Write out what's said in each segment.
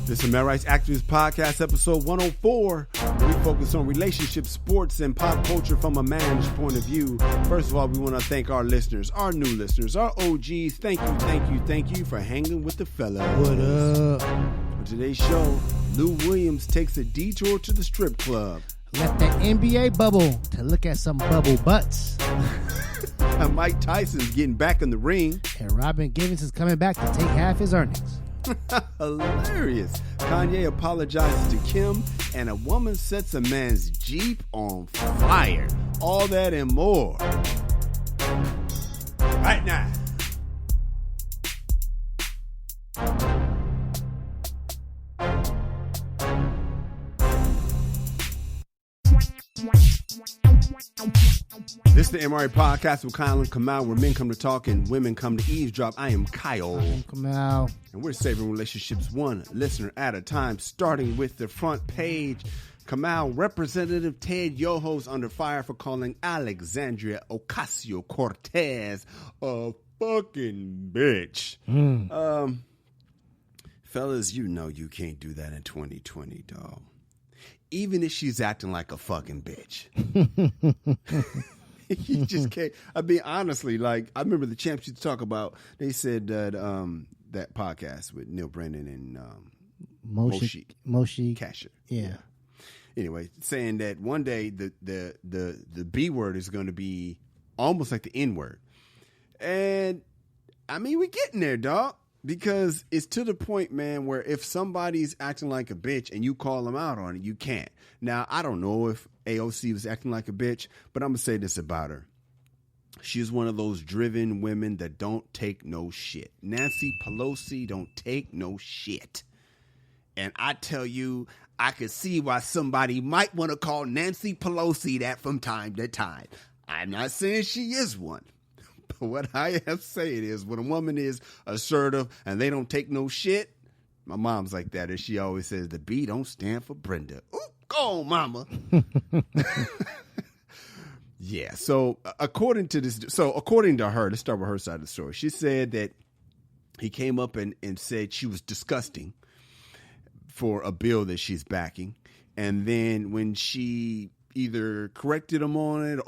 This is Marriage Activist Podcast, episode 104. We focus on relationships, sports, and pop culture from a man's point of view. First of all, we want to thank our listeners, our new listeners, our OGs. Thank you for hanging with the fellas. What up? For today's show, Lou Williams takes a detour to the strip club. Left that NBA bubble to look at some bubble butts. Mike Tyson's getting back in the ring. And Robin Givens is coming back to take half his earnings. Hilarious. Kanye apologizes to Kim, and a woman sets a man's Jeep on fire. All that and more right now. This is the MRA Podcast with Kyle and Kamal, where men come to talk and women come to eavesdrop. I am Kyle. I'm Kamal. And we're saving relationships one listener at a time, starting with the front page. Kamal, Representative Ted Yoho's under fire for calling Alexandria Ocasio-Cortez a fucking bitch. Fellas, you know you can't do that in 2020, dog. Even if she's acting like a fucking bitch. You just can't. I mean, honestly, like, I remember the champs used to talk about, they said that that podcast with Neil Brennan and Moshe Kasher. Yeah. Anyway, saying that one day the B word is going to be almost like the N word. And, I mean, we're getting there, dog. Because it's to the point, man, where if somebody's acting like a bitch and you call them out on it, you can't. Now, I don't know if AOC was acting like a bitch, but I'm going to say this about her. She's one of those driven women that don't take no shit. Nancy Pelosi don't take no shit. And I tell you, I could see why somebody might want to call Nancy Pelosi that from time to time. I'm not saying she is one. What I am saying is, when a woman is assertive and they don't take no shit, my mom's like that, and she always says the B don't stand for Brenda. Ooh, go on, mama. Yeah. So according to her, let's start with her side of the story. She said that he came up and said she was disgusting for a bill that she's backing, and then when she either corrected him on it,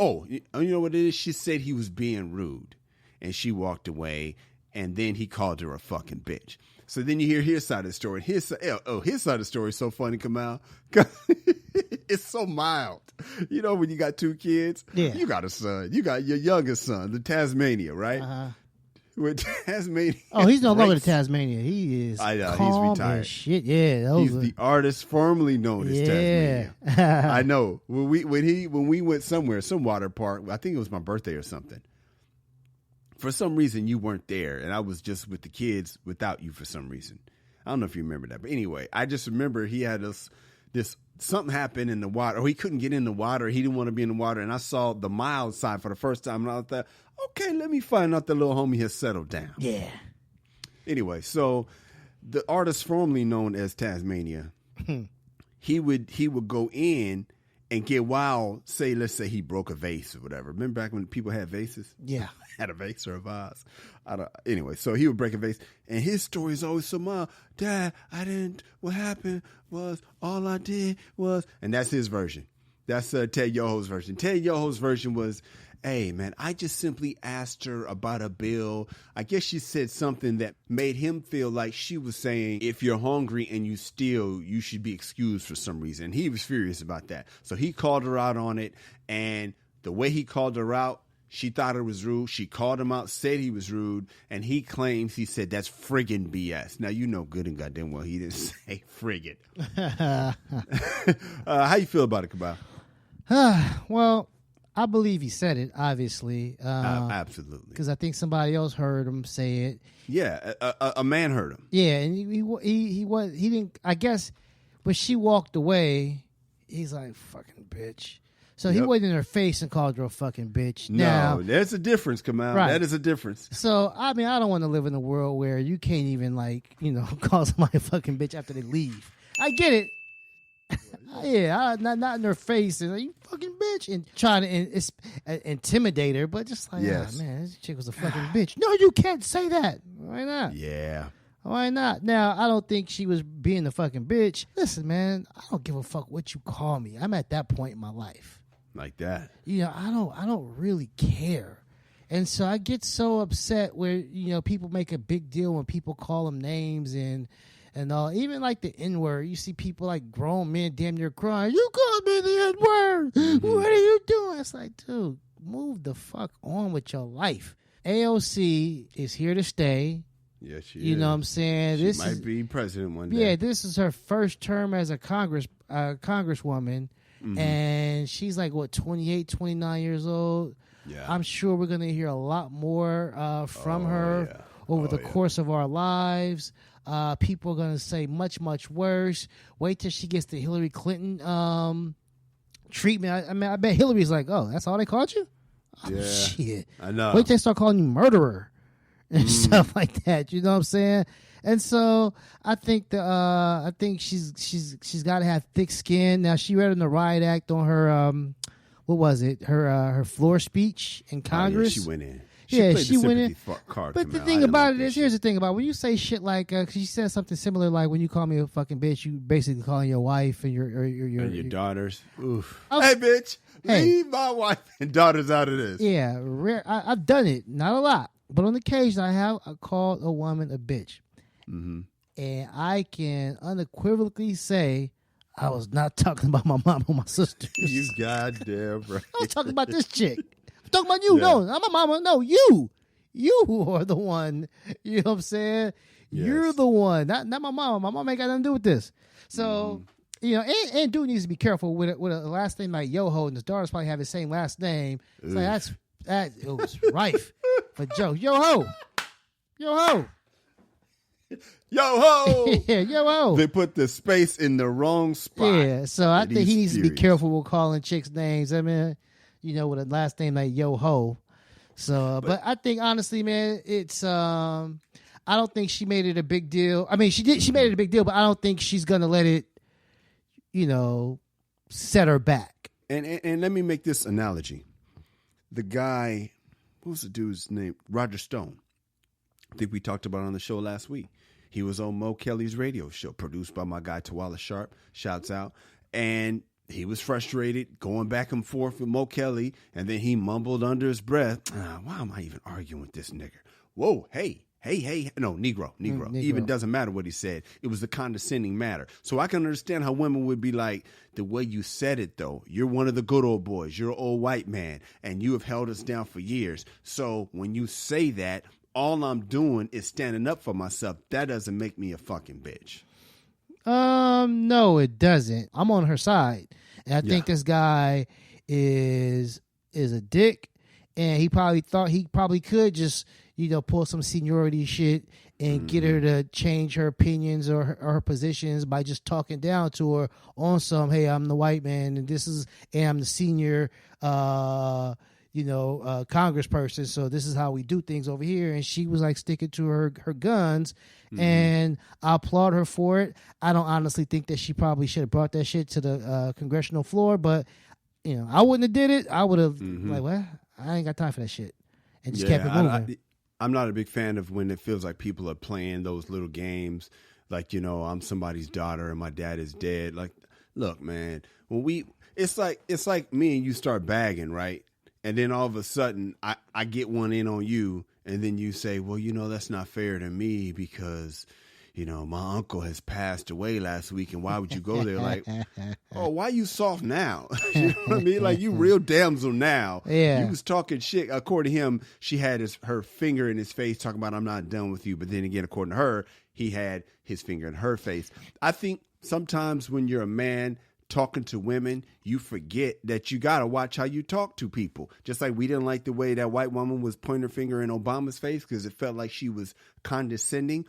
you know what it is? She said he was being rude. And she walked away, and then he called her a fucking bitch. So then you hear his side of the story. His side of the story is so funny, Kamal. It's so mild. You know, when you got two kids, yeah. You got a son. You got your youngest son, the Tasmania, right? Uh-huh. With Tasmania. Oh, he's no longer the Tasmania. He is I know, calm he's retired. as shit. Yeah. He's the artist formerly known as Tasmania. I know. When we went somewhere, some water park, I think it was my birthday or something. For some reason, you weren't there, and I was just with the kids without you for some reason. I don't know if you remember that. But anyway, I just remember he had this something happened in the water, or he couldn't get in the water. He didn't want to be in the water, and I saw the mild side for the first time, and I thought, okay, let me find out the little homie has settled down. Yeah. Anyway, so the artist formerly known as Tasmania, he would go in and get wild, let's say he broke a vase or whatever. Remember back when people had vases? Yeah. Had a vase or a vase. Anyway, so he would break a vase. And his story is always so mild. Dad, what happened was, all I did was, and that's his version. That's Ted Yoho's version. Ted Yoho's version was, hey, man, I just simply asked her about a bill. I guess she said something that made him feel like she was saying, if you're hungry and you steal, you should be excused for some reason. And he was furious about that. So he called her out on it. And the way he called her out, she thought it was rude. She called him out, said he was rude. And he claims, he said, that's friggin' BS. Now, you know good and goddamn well he didn't say friggin'. How you feel about it, Kabal? Well, I believe he said it, obviously. Absolutely. Because I think somebody else heard him say it. Yeah, a man heard him. Yeah, and he didn't. I guess when she walked away, he's like, "Fucking bitch." So he went in her face and called her a fucking bitch. No, there's a difference, Kamal. Right. That is a difference. So I mean, I don't want to live in a world where you can't even call somebody a fucking bitch after they leave. I get it. Yeah, not in her face and like, you fucking bitch, and trying to intimidate her, but just like, yes. Oh, man, this chick was a fucking bitch. No, you can't say that. Why not? Yeah. Why not? Now, I don't think she was being a fucking bitch. Listen, man, I don't give a fuck what you call me. I'm at that point in my life. Like that. You know, I don't really care. And so I get so upset where, you know, people make a big deal when people call them names and all. Even like the N-word. You see people like grown men damn near crying, you called me the N-word. Mm-hmm. What are you doing? It's like, dude, move the fuck on with your life. AOC is here to stay. Yeah, she You is. know what I'm saying? She This might be president one day. Yeah, this is her first term as a congresswoman. Mm-hmm. And she's like, what, 28, 29 years old? Yeah. I'm sure we're going to hear a lot more from her over the course of our lives. People are going to say much, much worse. Wait till she gets the Hillary Clinton treatment. I mean, I bet Hillary's like, oh, that's all they called you? Oh, yeah. shit. I know. Wait till they start calling you murderer and stuff like that. You know what I'm saying? And so I think she's got to have thick skin. Now she read in the riot act on her what was it? Her floor speech in Congress. Yeah, she went in. She went in. Card but the thing about it is, here's the thing about it. When you say shit like, she said something similar like, when you call me a fucking bitch, you basically calling your wife and your daughters. Oof. Hey, bitch, leave my wife and daughters out of this. Yeah, I've done it, not a lot, but on occasion I have called a woman a bitch. Mm-hmm. And I can unequivocally say I was not talking about my mom or my sisters. You goddamn right. I was talking about this chick. I'm talking about you. Yeah. No, not my mama. No, you. You are the one. You know what I'm saying? Yes. You're the one. Not my mama. My mama ain't got nothing to do with this. So, you know, and dude needs to be careful with a last name like Yoho, and his daughters probably have the same last name. It's like it was rife for jokes. Yoho. Yo-ho! Yeah, yo-ho. They put the space in the wrong spot. Yeah, so I think he needs to be careful with calling chicks names. I mean, you know, with a last name like Yoho. So, but I think honestly, man, it's I don't think she made it a big deal. I mean, she made it a big deal, but I don't think she's gonna let it, you know, set her back. And let me make this analogy. The guy, what was the dude's name? Roger Stone. I think we talked about it on the show last week. He was on Mo Kelly's radio show, produced by my guy Tawala Sharp. Shouts out. And he was frustrated, going back and forth with Mo Kelly, and then he mumbled under his breath, why am I even arguing with this nigger? Whoa, hey. No, Negro. Even doesn't matter what he said. It was the condescending matter. So I can understand how women would be like, the way you said it, though. You're one of the good old boys. You're an old white man, and you have held us down for years. So when you say that, all I'm doing is standing up for myself. That doesn't make me a fucking bitch. No, it doesn't. I'm on her side. And I think this guy is a dick, and he probably thought he could just, you know, pull some seniority shit and get her to change her opinions or her positions by just talking down to her on some, hey, I'm the white man and I'm the senior congressperson, so this is how we do things over here. And she was like sticking to her guns, and I applaud her for it. I don't honestly think that she probably should have brought that shit to the congressional floor, but you know, I wouldn't have did it. I would have like, well, I ain't got time for that shit, and just kept it moving. I'm not a big fan of when it feels like people are playing those little games, like, you know, I'm somebody's daughter and my dad is dead. Like, look, man, it's like me and you start bagging, right? And then all of a sudden, I get one in on you, and then you say, well, you know, that's not fair to me because, you know, my uncle has passed away last week, and why would you go there? Like, oh, why you soft now? You know what I mean? Like, you real damsel now. Yeah. You was talking shit. According to him, she had her finger in his face talking about, I'm not done with you. But then again, according to her, he had his finger in her face. I think sometimes when you're a man talking to women, you forget that you got to watch how you talk to people. Just like we didn't like the way that white woman was pointing her finger in Obama's face because it felt like she was condescending.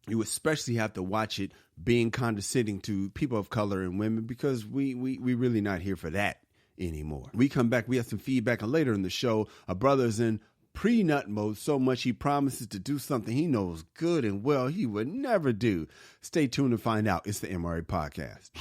You especially have to watch it being condescending to people of color and women because we really not here for that anymore. We come back, we have some feedback, and later in the show, a brother's in pre-nut mode so much he promises to do something he knows good and well he would never do. Stay tuned to find out. It's the MRA Podcast.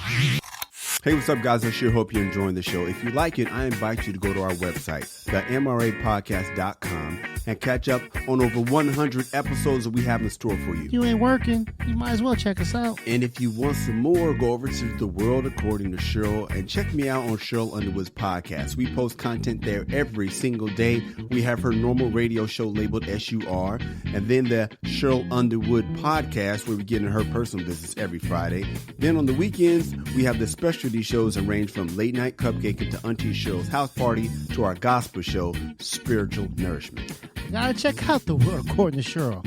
Hey, what's up, guys? I sure hope you're enjoying the show. If you like it, I invite you to go to our website, themrapodcast.com. and catch up on over 100 episodes that we have in store for you. You ain't working, you might as well check us out. And if you want some more, go over to The World According to Cheryl and check me out on Cheryl Underwood's podcast. We post content there every single day. We have her normal radio show labeled SUR, and then the Cheryl Underwood podcast where we get in her personal business every Friday. Then on the weekends, we have the specialty shows that range from Late Night Cupcake to Auntie Cheryl's House Party to our gospel show, Spiritual Nourishment. You gotta check out The World According to Cheryl,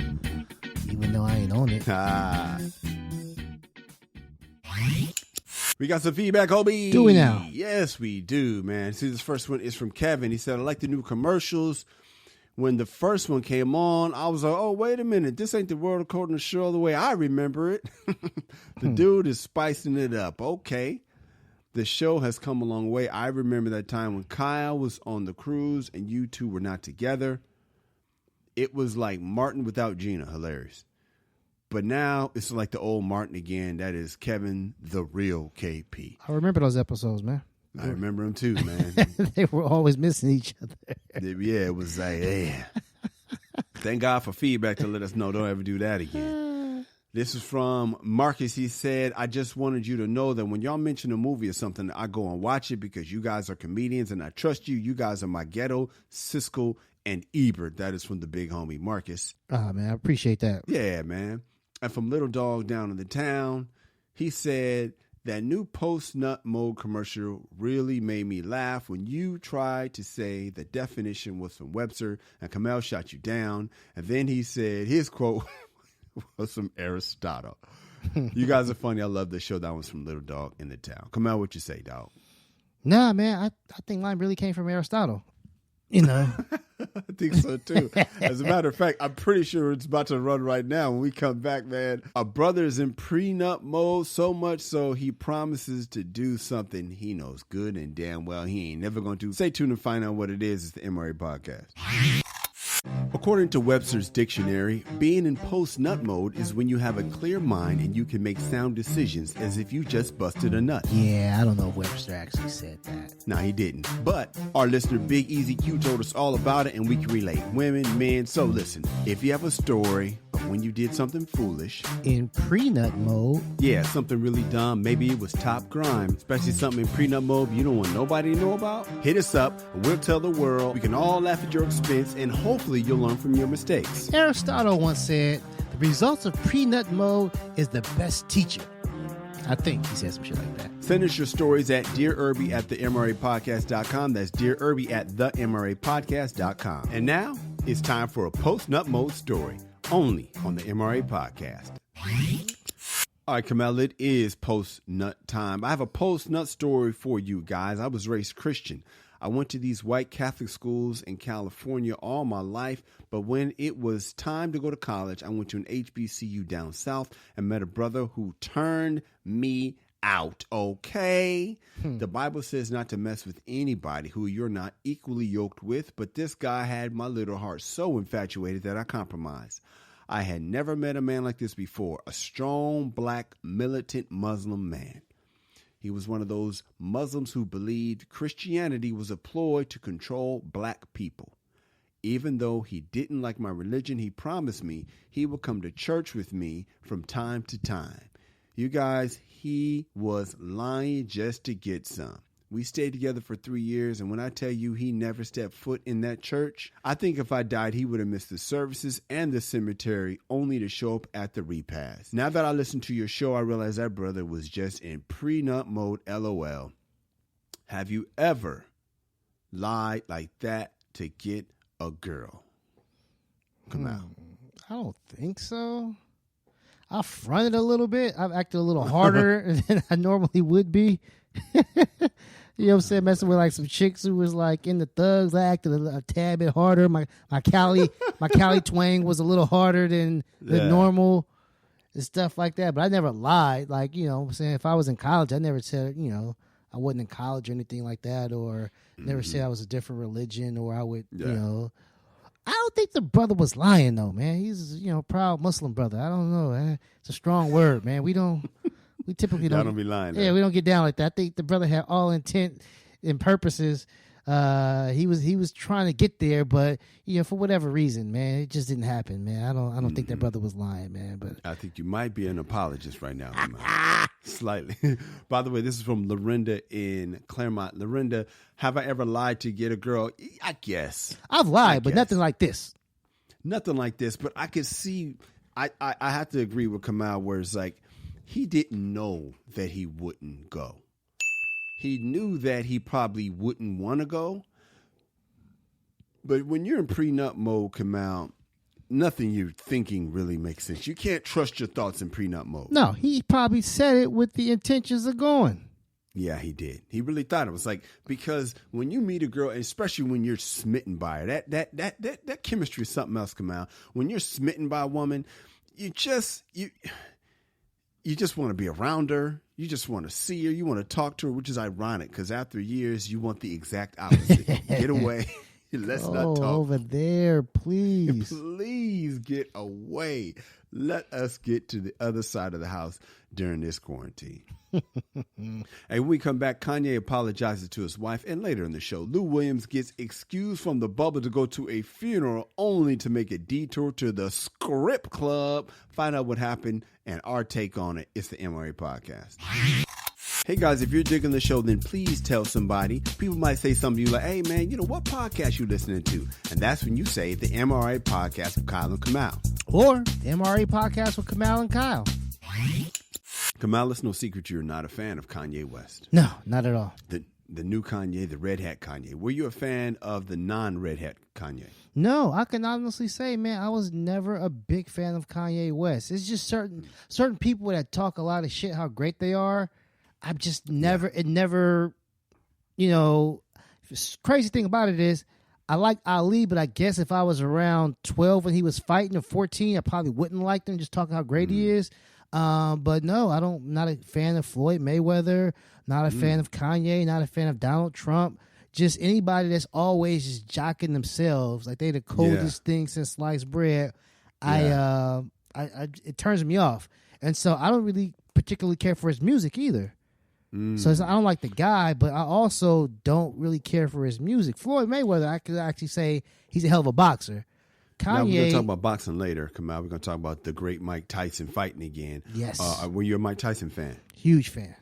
even though I ain't on it. We got some feedback, Hobie. Do we now? Yes, we do, man. See, this first one is from Kevin. He said, I like the new commercials. When the first one came on, I was like, oh, wait a minute. This ain't The World According to Cheryl the way I remember it. The dude is spicing it up. Okay. The show has come a long way. I remember that time when Kyle was on the cruise and you two were not together. It was like Martin without Gina. Hilarious. But now it's like the old Martin again. That is Kevin, the real KP. I remember those episodes, man. I remember them too, man. They were always missing each other. Yeah, it was like, yeah. Thank God for feedback to let us know don't ever do that again. This is from Marcus. He said, I just wanted you to know that when y'all mention a movie or something, I go and watch it because you guys are comedians and I trust you. You guys are my ghetto, Siskel, and Ebert. That is from the big homie Marcus. Ah, man, I appreciate that. Yeah, man. And from Little Dog down in the town, he said, that new post-nut mode commercial really made me laugh when you tried to say the definition was from Webster and Kamel shot you down. And then he said his quote was from Aristotle. You guys are funny. I love the show. That one's from Little Dog in the town. Kamel, what you say, dog? Nah, man, I think mine really came from Aristotle. You know. I think so too. As a matter of fact, I'm pretty sure it's about to run right now. When we come back, man, our brother is in prenup mode, so much so he promises to do something he knows good and damn well he ain't never going to do. Stay tuned and find out what it is. It's the MRA Podcast. According to Webster's dictionary, being in post-nut mode is when you have a clear mind and you can make sound decisions as if you just busted a nut. Yeah, I don't know if Webster actually said that. Nah, he didn't. But our listener Big Easy Q told us all about it and we can relate. Women, men. So listen, if you have a story of when you did something foolish. In pre-nut mode? Yeah, something really dumb. Maybe it was top crime. Especially something in pre-nut mode you don't want nobody to know about. Hit us up and we'll tell the world. We can all laugh at your expense and hopefully you'll learn from your mistakes. Aristotle once said, the results of pre-nut mode is the best teacher. I think he said some shit like that. Send us your stories at dearirby@themrapodcast.com. That's dearirby@themrapodcast.com. And now it's time for a post-nut mode story, only on the MRA Podcast. All right, Kamel, it is post-nut time. I have a post-nut story for you guys. I was raised Christian. I went to these white Catholic schools in California all my life, but when it was time to go to college, I went to an HBCU down south and met a brother who turned me out, okay? The Bible says not to mess with anybody who you're not equally yoked with, but this guy had my little heart so infatuated that I compromised. I had never met a man like this before, a strong, black, militant Muslim man. He was one of those Muslims who believed Christianity was a ploy to control black people. Even though he didn't like my religion, he promised me he would come to church with me from time to time. You guys, he was lying just to get some. We stayed together for 3 years, and when I tell you he never stepped foot in that church, I think if I died, he would have missed the services and the cemetery only to show up at the repast. Now that I listened to your show, I realize that brother was just in prenup mode, LOL. Have you ever lied like that to get a girl? Come out. I don't think so. I fronted a little bit. I've acted a little harder than I normally would be. You know what I'm saying? Messing with like some chicks who was like in the thugs. I acted a tad bit harder. My Cali twang was a little harder than normal and stuff like that. But I never lied. Like, you know what I'm saying? If I was in college, I never said, you know, I wasn't in college or anything like that, or never said I was a different religion, or I would, you know. I don't think the brother was lying though, man. He's, you know, proud Muslim brother. I don't know. It's a strong word, man. We typically don't be lying. Yeah, we don't get down like that. I think the brother had all intent and purposes He was trying to get there, but for whatever reason, man, it just didn't happen, man. I don't think that brother was lying, man. But I think you might be an apologist right now. Slightly. By the way, this is from Lorinda in Claremont. Lorinda, have I ever lied to get a girl? I guess. I've lied, but nothing like this. Nothing like this, but I could see, I have to agree with Kamal where it's like, he didn't know that he wouldn't go. He knew that he probably wouldn't want to go. But when you're in prenup mode, Kamal, nothing you're thinking really makes sense. You can't trust your thoughts in prenup mode. No, he probably said it with the intentions of going. Yeah, he did. He really thought it was like, because when you meet a girl, especially when you're smitten by her, that chemistry is something else, Kamal. When you're smitten by a woman, you just want to be around her. You just want to see her. You want to talk to her, which is ironic because after years, you want the exact opposite. Get away. Let's not talk. Over there, please. Please get away. Let us get to the other side of the house during this quarantine. And when we come back, Kanye apologizes to his wife. And later in the show, Lou Williams gets excused from the bubble to go to a funeral only to make a detour to the Script Club. Find out what happened and our take on it. It's the MRA Podcast. Hey guys, if you're digging the show, then please tell somebody. People might say something to you like, hey man, what podcast you listening to? And that's when you say the MRA Podcast with Kyle and Kamal. Or the MRA Podcast with Kamal and Kyle. Kamal, it's no secret you're not a fan of Kanye West. No, not at all. The new Kanye, the Red Hat Kanye. Were you a fan of the non-Red Hat Kanye? No, I can honestly say, man, I was never a big fan of Kanye West. It's just certain people that talk a lot of shit, how great they are. I've just never, crazy thing about it is I like Ali, but I guess if I was around 12 when he was fighting or 14, I probably wouldn't like him just talking how great he is. But no, not a fan of Floyd Mayweather, not a fan of Kanye, not a fan of Donald Trump, just anybody that's always just jocking themselves. Like they the coldest thing since sliced bread. It turns me off. And so I don't really particularly care for his music either. So I don't like the guy, but I also don't really care for his music. Floyd Mayweather, I could actually say he's a hell of a boxer. Kanye, now, we're going to talk about boxing later. Come out. We're going to talk about the great Mike Tyson fighting again. Yes. Were you a Mike Tyson fan? Huge fan.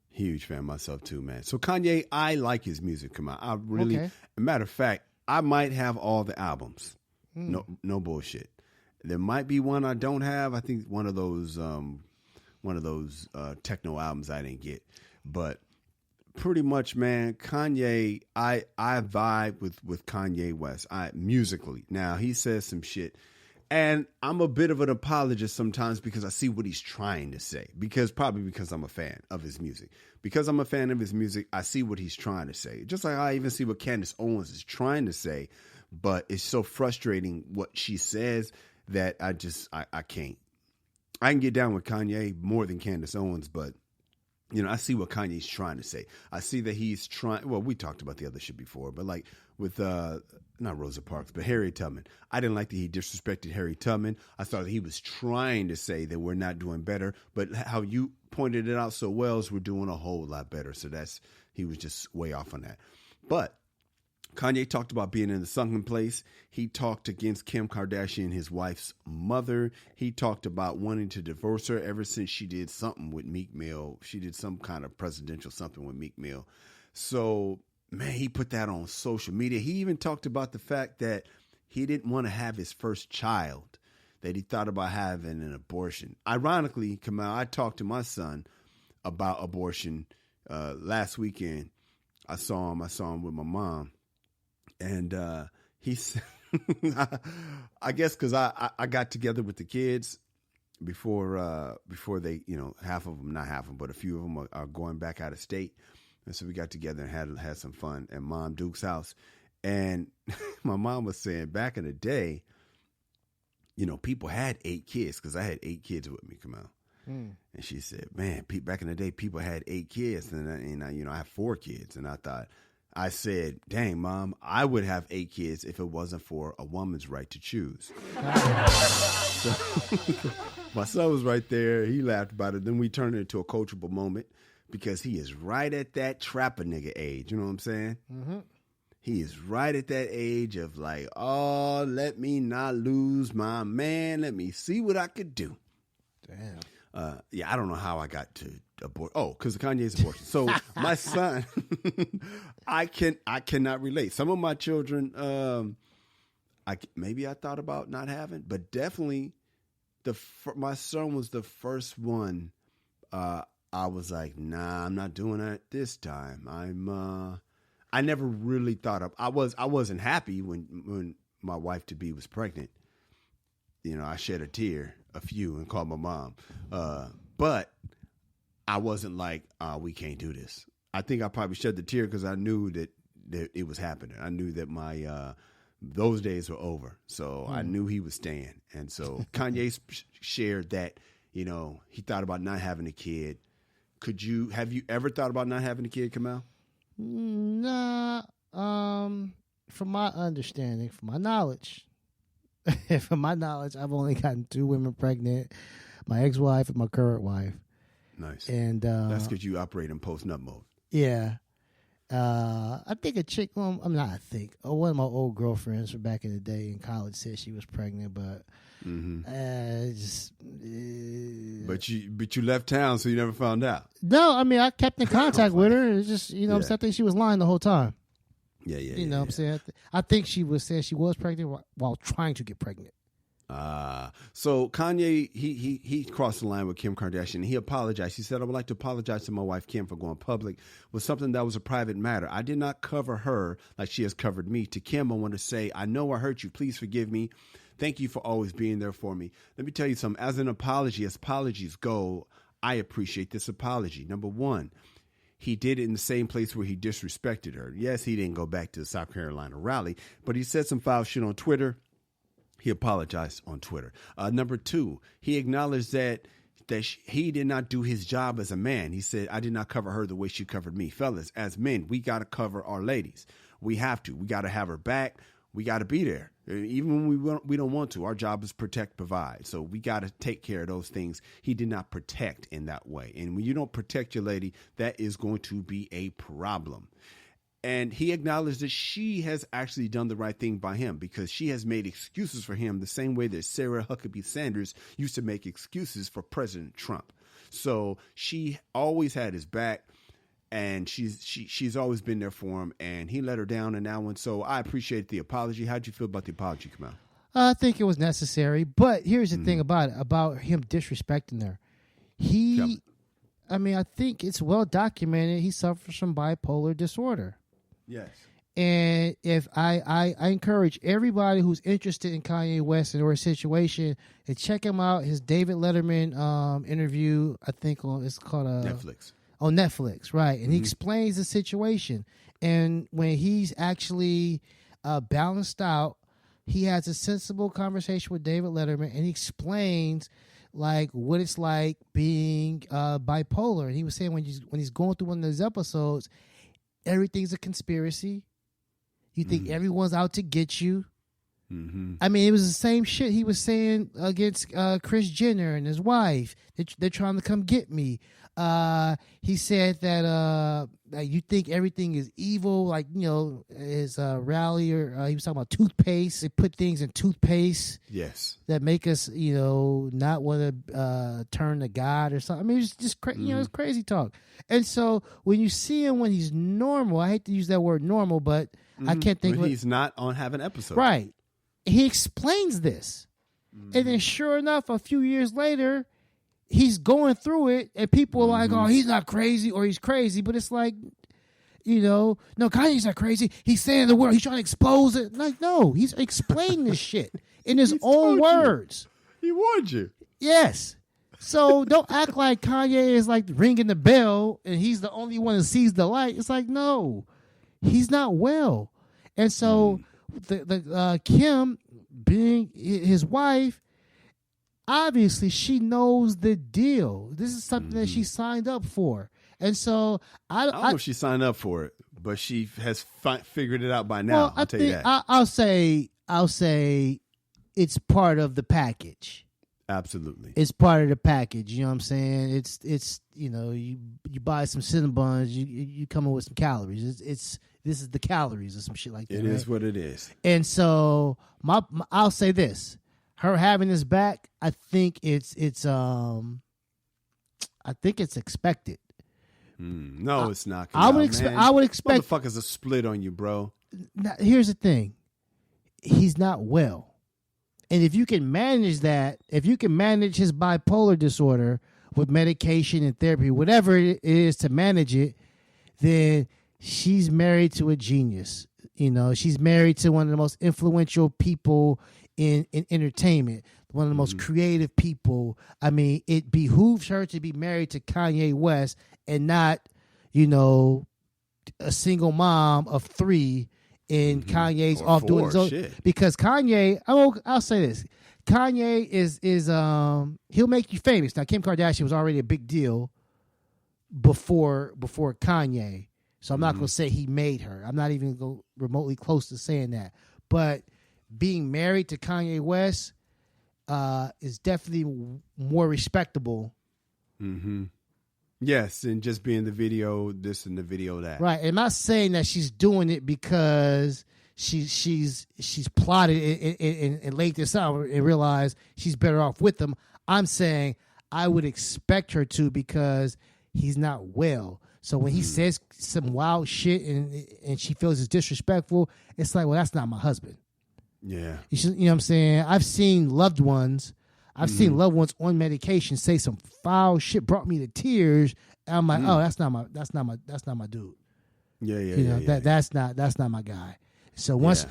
Huge fan myself too, man. So Kanye, I like his music. Come out. I really, matter of fact, I might have all the albums. No bullshit. There might be one I don't have. I think one of those techno albums I didn't get. But pretty much, man, Kanye, I vibe with Kanye West. Musically. Now, he says some shit. And I'm a bit of an apologist sometimes because I see what he's trying to say. Because I'm a fan of his music. Because I'm a fan of his music, I see what he's trying to say. Just like I even see what Candace Owens is trying to say. But it's so frustrating what she says that I can't. I can get down with Kanye more than Candace Owens, but I see what Kanye's trying to say. I see that he's trying. Well, we talked about the other shit before, but like with not Rosa Parks, but Harriet Tubman. I didn't like that he disrespected Harriet Tubman. I thought that he was trying to say that we're not doing better, but how you pointed it out so well is we're doing a whole lot better. So he was just way off on that. But Kanye talked about being in the sunken place. He talked against Kim Kardashian, his wife's mother. He talked about wanting to divorce her ever since she did something with Meek Mill. She did some kind of presidential something with Meek Mill. So, man, he put that on social media. He even talked about the fact that he didn't want to have his first child, that he thought about having an abortion. Ironically, Kamal, I talked to my son about abortion last weekend. I saw him with my mom. And he said, I guess because I got together with the kids before they, half of them, not half of them, but a few of them are going back out of state. And so we got together and had some fun at Mom Duke's house. And my mom was saying back in the day, people had 8 kids because I had 8 kids with me, come out. And she said, man, back in the day, people had 8 kids. And I have 4 kids. And I said, dang, Mom, I would have 8 kids if it wasn't for a woman's right to choose. So, my son was right there. He laughed about it. Then we turned it into a coachable moment because he is right at that trapper nigga age. You know what I'm saying? Mm-hmm. He is right at that age of like, oh, let me not lose my man. Let me see what I could do. Damn. Yeah, I don't know how I got to abort. Oh, because of Kanye's abortion. So my son, I cannot relate. Some of my children, maybe I thought about not having, but definitely my son was the first one. I was like, nah, I'm not doing that this time. I never really thought of. I wasn't happy when my wife to be was pregnant. You know, I shed a few, and called my mom. But I wasn't like, we can't do this. I think I probably shed the tear because I knew that it was happening. I knew that my those days were over. So I knew he was staying. And so Kanye shared that, you know, he thought about not having a kid. Have you ever thought about not having a kid, Kamal? Nah. From my understanding, from my knowledge, I've only gotten 2 women pregnant, my ex-wife and my current wife. Nice. And that's because you operate in post-nut mode. Yeah. I think a chick, one of my old girlfriends from back in the day in college said she was pregnant, but But you left town, so you never found out. No, I mean, I kept in contact with her. It's just, you know, I think she was lying the whole time. Yeah. You know what I'm saying? I think she was saying she was pregnant while trying to get pregnant. So Kanye, he crossed the line with Kim Kardashian. He apologized. He said, I would like to apologize to my wife, Kim, for going public with something that was a private matter. I did not cover her like she has covered me. To Kim, I want to say, I know I hurt you. Please forgive me. Thank you for always being there for me. Let me tell you something. As an apology, as apologies go, I appreciate this apology. Number one, he did it in the same place where he disrespected her. Yes, he didn't go back to the South Carolina rally, but he said some foul shit on Twitter. He apologized on Twitter. Number two, he acknowledged that he did not do his job as a man. He said, I did not cover her the way she covered me. Fellas, as men, we got to cover our ladies. We have to. We got to have her back. We got to be there. Even when we don't want to. Our job is protect, provide. So we got to take care of those things. He did not protect in that way. And when you don't protect your lady, that is going to be a problem. And he acknowledged that she has actually done the right thing by him because she has made excuses for him the same way that Sarah Huckabee Sanders used to make excuses for President Trump. So she always had his back, and she's always been there for him, and he let her down in that one. So I appreciate the apology. How'd you feel about the apology, Kamal? I think it was necessary, but here's the thing about him disrespecting her. I think it's well documented he suffers from bipolar disorder. Yes. And if I encourage everybody who's interested in Kanye West or his situation to check him out, his David Letterman interview, I think it's called Netflix. On Netflix, right. And he explains the situation. And when he's actually balanced out, he has a sensible conversation with David Letterman, and he explains like what it's like being bipolar. And he was saying when he's going through one of those episodes, everything's a conspiracy. You think everyone's out to get you. Mm-hmm. I mean, it was the same shit he was saying against Kris Jenner and his wife. They're trying to come get me. He said that you think everything is evil, like, you know, his rally, or he was talking about toothpaste. They put things in toothpaste. Yes. That make us, you know, not want to turn to God or something. I mean, it's just you know, it's crazy talk. And so when you see him when he's normal, I hate to use that word normal, but I can't think when he's not on having episodes. Right. He explains this. And then sure enough, a few years later, he's going through it, and people are like, oh, he's not crazy, or he's crazy. But it's like, you know, no, Kanye's not crazy. He's saying the word. He's trying to expose it. Like, no, he's explaining this shit in his own words. He warned you. Yes. So don't act like Kanye is like ringing the bell and he's the only one that sees the light. It's like, no, he's not well. And so the Kim, being his wife, obviously she knows the deal. This is something that she signed up for. And so I don't know if she signed up for it, but she has figured it out by now. Well, I'll tell you that. I'll say it's part of the package. Absolutely. It's part of the package, you know what I'm saying? It's you know, you buy some Cinnabons, you come in with some calories. this is the calories or some shit like that. It is what it is. And so I'll say this: her having this back, I think it's expected. No, it's not. I would expect. Motherfuckers are split on you, bro. Now, here's the thing: he's not well, and if you can manage that, if you can manage his bipolar disorder with medication and therapy, whatever it is to manage it, then she's married to a genius. You know, she's married to one of the most influential people in entertainment, one of the most creative people. I mean, it behooves her to be married to Kanye West and not, you know, a single mom of 3 and Kanye's off doing his own. Shit. Because Kanye, I'll say this. Kanye is he'll make you famous. Now, Kim Kardashian was already a big deal before Kanye. So I'm not going to say he made her. I'm not even go remotely close to saying that. But being married to Kanye West is definitely more respectable. Mm-hmm. Yes, and just being the video this and the video that. Right. And I'm not saying that she's doing it because she's plotted and laid this out and realized she's better off with him. I'm saying I would expect her to because he's not well. So when he says some wild shit and she feels it's disrespectful, it's like, well, that's not my husband. Yeah. You know what I'm saying? I've seen loved ones on medication say some foul shit, brought me to tears. And I'm like, oh, that's not my dude. Yeah. That's not my guy. So once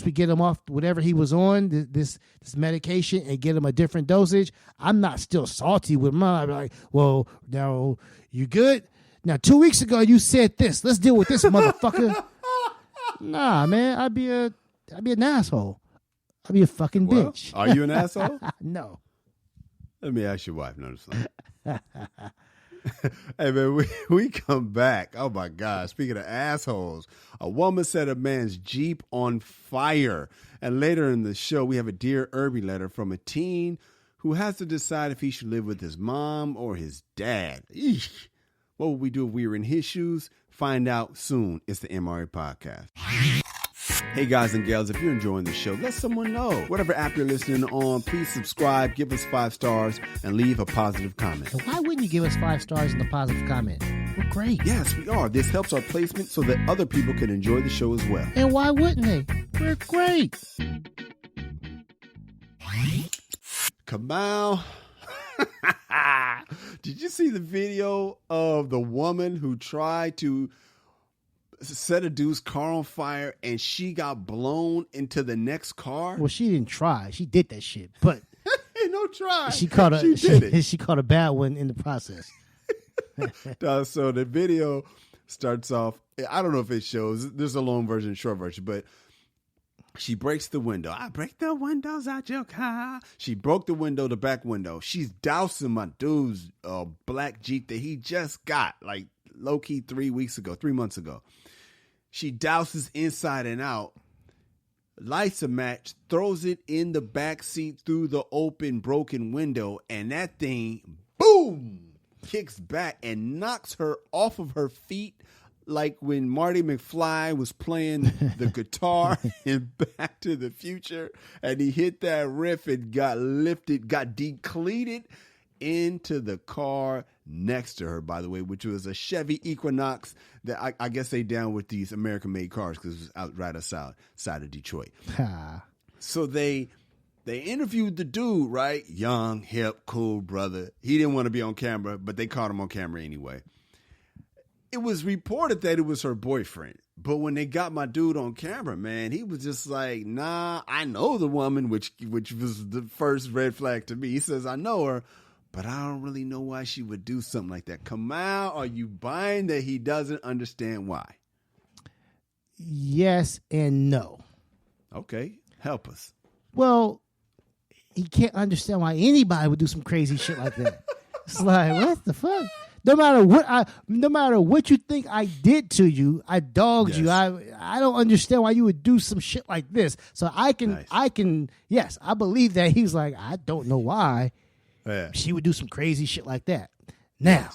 we get him off whatever he was on, this medication, and get him a different dosage, I'm not still salty with him. I'm like, well, now you good? Now 2 weeks ago you said this. Let's deal with this motherfucker. Nah, man, I'd be an asshole. I'd be a fucking bitch. Are you an asshole? No. Let me ask your wife. No, it's not. Hey, man, we come back. Oh, my God. Speaking of assholes, a woman set a man's Jeep on fire. And later in the show, we have a Dear Irby letter from a teen who has to decide if he should live with his mom or his dad. Eesh. What would we do if we were in his shoes? Find out soon. It's the MRA Podcast. Hey guys and gals, if you're enjoying the show, let someone know. Whatever app you're listening on, please subscribe, give us 5 stars, and leave a positive comment. And why wouldn't you give us 5 stars and a positive comment? We're great. Yes, we are. This helps our placement so that other people can enjoy the show as well. And why wouldn't they? We're great. Kamal. Did you see the video of the woman who tried to set a dude's car on fire and she got blown into the next car? Well, she didn't try. She did that shit, but no try. She caught a bad one in the process. So the video starts off. I don't know if it shows. There's a long version, short version, but she breaks the window. I break the windows out your car. She broke the window, the back window. She's dousing my dude's black Jeep that he just got, like low key 3 months ago. She douses inside and out, lights a match, throws it in the back seat through the open, broken window, and that thing, boom, kicks back and knocks her off of her feet like when Marty McFly was playing the guitar in Back to the Future, and he hit that riff and got lifted, got decleated into the car next to her, by the way, which was a Chevy Equinox that I guess they down with these American-made cars because it was out right outside of Detroit. So they interviewed the dude, right? Young, hip, cool brother. He didn't want to be on camera, but they caught him on camera anyway. It was reported that it was her boyfriend. But when they got my dude on camera, man, he was just like, nah, I know the woman, which was the first red flag to me. He says, I know her, but I don't really know why she would do something like that. Kamal, are you buying that he doesn't understand why? Yes and no. Okay, help us. Well, he can't understand why anybody would do some crazy shit like that. It's like, what the fuck? No matter what you think I did to you, I dogged you. I don't understand why you would do some shit like this. So I can, yes, I believe that he's like, I don't know why she would do some crazy shit like that. Now,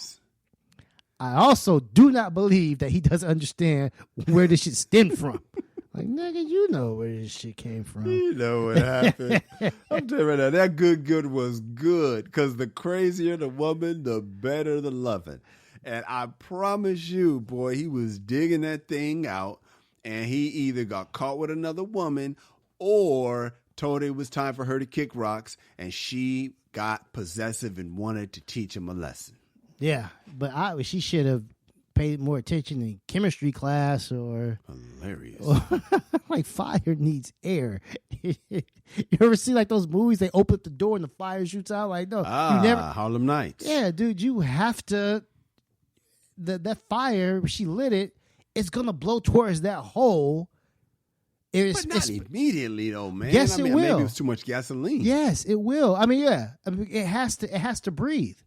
I also do not believe that he doesn't understand where this shit stemmed from. Like, nigga, you know where this shit came from. You know what happened. I'm telling you right now, that good was good. Because the crazier the woman, the better the loving. And I promise you, boy, he was digging that thing out. And he either got caught with another woman or told it was time for her to kick rocks. And she got possessive and wanted to teach him a lesson. Yeah, but she should have paid more attention in chemistry class or hilarious. Like fire needs air. You ever see like those movies? They open up the door and the fire shoots out. Like no, you never. Harlem Nights. Yeah, dude, you have to. That fire, she lit it. It's gonna blow towards that hole. But not immediately though, man. Yes, it will. Maybe it was too much gasoline. Yes, it will. I mean, yeah. I mean, it has to breathe.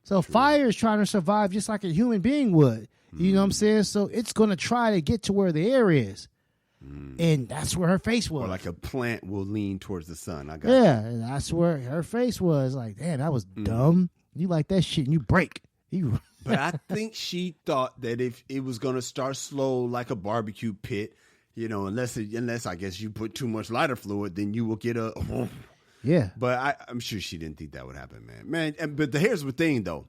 So fire is trying to survive just like a human being would. You know what I'm saying? So it's going to try to get to where the air is. And that's where her face was. Or like a plant will lean towards the sun. I got Yeah, and that's where her face was. Like, damn, that was dumb. You like that shit and you break. But I think she thought that if it was going to start slow like a barbecue pit, you know, unless I guess you put too much lighter fluid, then you will get a... Yeah. But I'm sure she didn't think that would happen, man. But here's the thing, though.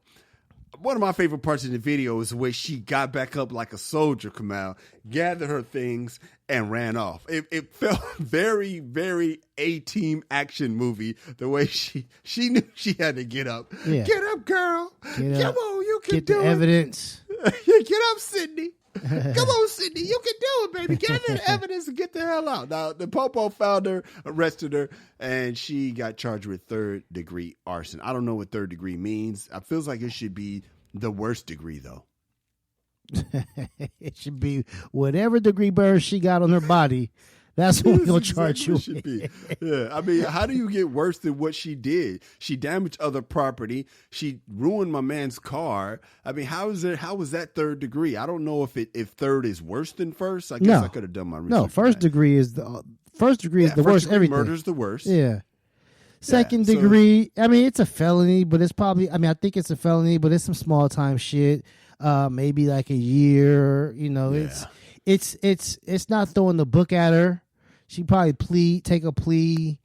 One of my favorite parts in the video is the way she got back up like a soldier, Kamal, gathered her things, and ran off. It felt very, very A-Team action movie, the way she knew she had to get up. Yeah. Get up, girl. Come on, you can get do the it. evidence. Get up, Sydney. Come on, Sydney. You can do it, baby. Get the evidence and get the hell out. Now, the Popo found her, arrested her, and she got charged with third-degree arson. I don't know what third degree means. It feels like it should be the worst degree, though. It should be whatever degree burn she got on her body. That's what we're going to charge you should be. Yeah, I mean, how do you get worse than what she did? She damaged other property. She ruined my man's car. I mean, how was that third degree? I don't know if third is worse than first. I guess I could have done my research. No, first degree is the worst. Everything. Murder's the worst. Yeah. Second degree. I mean, it's a felony, but it's probably. I mean, I think it's a felony, but it's some small time shit. Maybe like a year. You know, it's not throwing the book at her. She probably take a plea,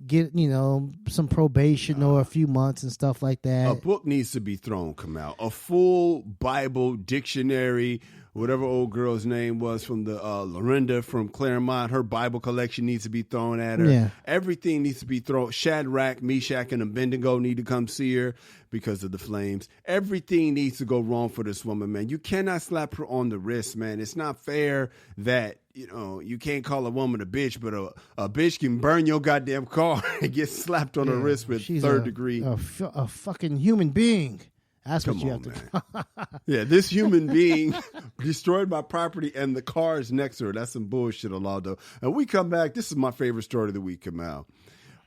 get, some probation or a few months and stuff like that. A book needs to be thrown, Kamal. A full Bible dictionary, whatever old girl's name was from the Lorinda from Claremont, her Bible collection needs to be thrown at her. Yeah. Everything needs to be thrown. Shadrach, Meshach, and Abednego need to come see her because of the flames. Everything needs to go wrong for this woman, man. You cannot slap her on the wrist, man. It's not fair that, you can't call a woman a bitch, but a bitch can burn your goddamn car and get slapped on her wrist with third degree. A fucking human being. That's what you have to. Yeah, this human being destroyed my property and the car is next to her. That's some bullshit, Alado. And we come back. This is my favorite story of the week, Kamal.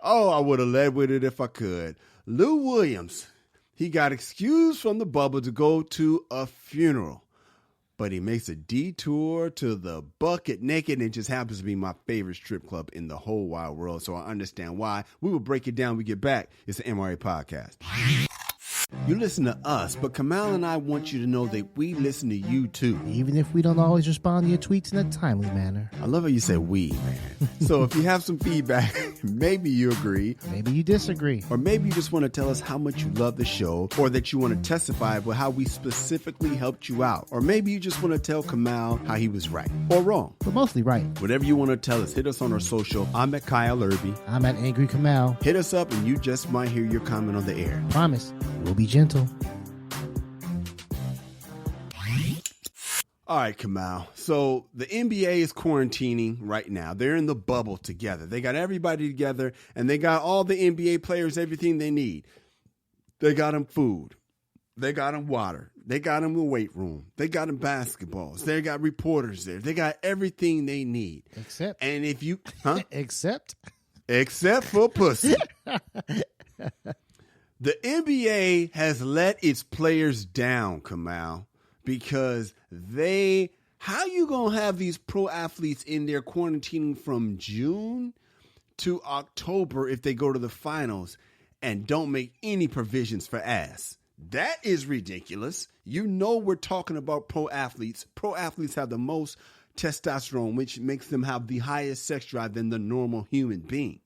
Oh, I would have led with it if I could. Lou Williams, he got excused from the bubble to go to a funeral. But he makes a detour to the Bucket Naked, and it just happens to be my favorite strip club in the whole wide world. So I understand why. We will break it down when we get back. It's the MRA Podcast. You listen to us, but Kamal and I want you to know that we listen to you too. Even if we don't always respond to your tweets in a timely manner. I love how you say we, man. So if you have some feedback, maybe you agree. Maybe you disagree. Or maybe you just want to tell us how much you love the show, or that you want to testify about how we specifically helped you out. Or maybe you just want to tell Kamal how he was right or wrong. But mostly right. Whatever you want to tell us, hit us on our social. I'm at Kyle Irby. I'm at Angry Kamal. Hit us up and you just might hear your comment on the air. Promise. We'll be gentle. All right, Kamal. So the NBA is quarantining right now. They're in the bubble together. They got everybody together, and they got all the NBA players everything they need. They got them food. They got them water. They got them the weight room. They got them basketballs. They got reporters there. They got everything they need. Except. And if you... Except for pussy. The NBA has let its players down, Kamal, because how you going to have these pro athletes in there quarantining from June to October if they go to the finals and don't make any provisions for ass? That is ridiculous. You know we're talking about pro athletes. Pro athletes have the most testosterone, which makes them have the highest sex drive than the normal human being.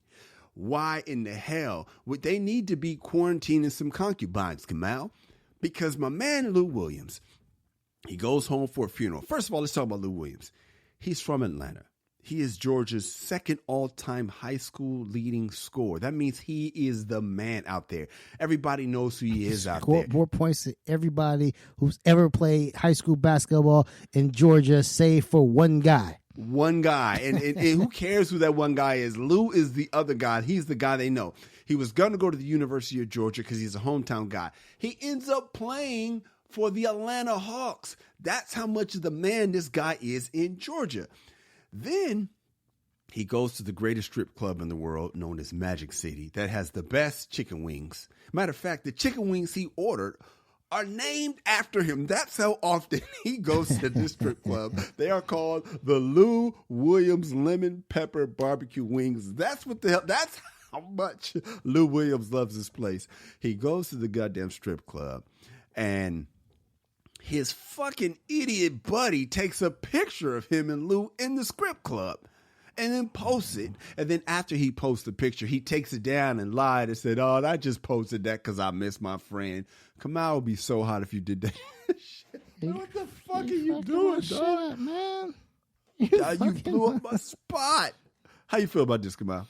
Why in the hell would they need to be quarantining some concubines, Kamal? Because my man Lou Williams, he goes home for a funeral. First of all, let's talk about Lou Williams. He's from Atlanta. He is Georgia's second all-time high school leading scorer. That means he is the man out there. Everybody knows who he is out there. More points to everybody who's ever played high school basketball in Georgia, save for one guy. One guy. And who cares who that one guy is? Lou is the other guy. He's the guy they know. He was going to go to the University of Georgia because he's a hometown guy. He ends up playing for the Atlanta Hawks. That's how much of the man this guy is in Georgia. Then he goes to the greatest strip club in the world, known as Magic City, that has the best chicken wings. Matter of fact, the chicken wings he ordered are named after him. That's how often he goes to this strip club. They are called the Lou Williams Lemon Pepper Barbecue Wings. That's how much Lou Williams loves this place. He goes to the goddamn strip club, and his fucking idiot buddy takes a picture of him and Lou in the strip club and then posts it. And then after he posts the picture, he takes it down and lied and said, "Oh, I just posted that because I miss my friend." Kamal would be so hot if you did that. What the fuck are you doing, dog? Up, man. You blew up my spot. How you feel about this, Kamal?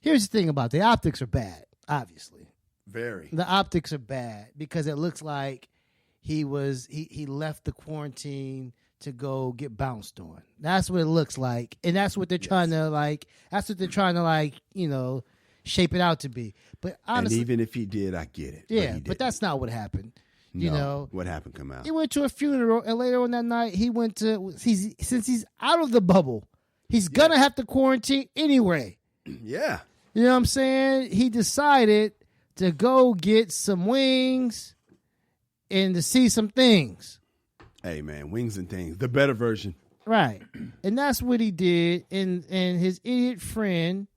Here's the thing about the optics are bad, obviously. Very. The optics are bad because it looks like he left the quarantine to go get bounced on. That's what it looks like, and that's what they're trying to shape it out to be. But honestly, and even if he did, I get it. Yeah, but that's not what happened. What happened, Kamal? He went to a funeral, and later on that night, since he's out of the bubble, he's gonna have to quarantine anyway. Yeah. You know what I'm saying? He decided to go get some wings and to see some things. Hey, man, wings and things. The better version. Right. And that's what he did. And his idiot friend,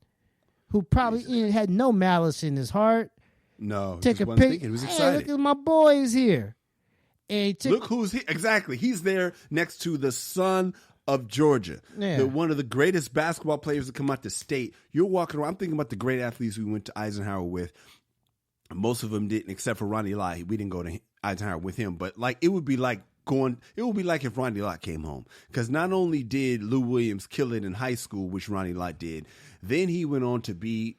who probably had no malice in his heart, took a picture. He was excited. Hey, look at my boy is here. And look who's here. Exactly. He's there next to the son of Georgia, one of the greatest basketball players to come out the state. You're walking around. I'm thinking about the great athletes we went to Eisenhower with. Most of them didn't, except for Ronnie Lott. We didn't go to Eisenhower with him, but it would be like if Ronnie Lott came home, because not only did Lou Williams kill it in high school, which Ronnie Lott did, then he went on to be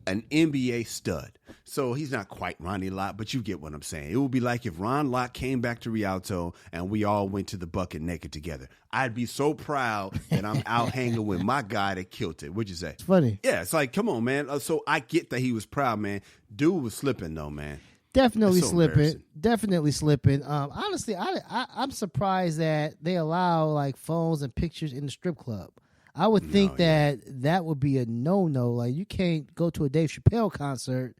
an NBA stud. So he's not quite Ronnie Lott, but you get what I'm saying. It would be like if Ron Lott came back to Rialto and we all went to the bucket naked together. I'd be so proud that I'm out hanging with my guy that killed it. What'd you say? It's funny. Yeah, it's like, come on, man. So I get that he was proud, man. Dude was slipping, though, man. Definitely slipping. Honestly, I'm surprised that they allow like phones and pictures in the strip club. I would think that would be a no-no. Like, you can't go to a Dave Chappelle concert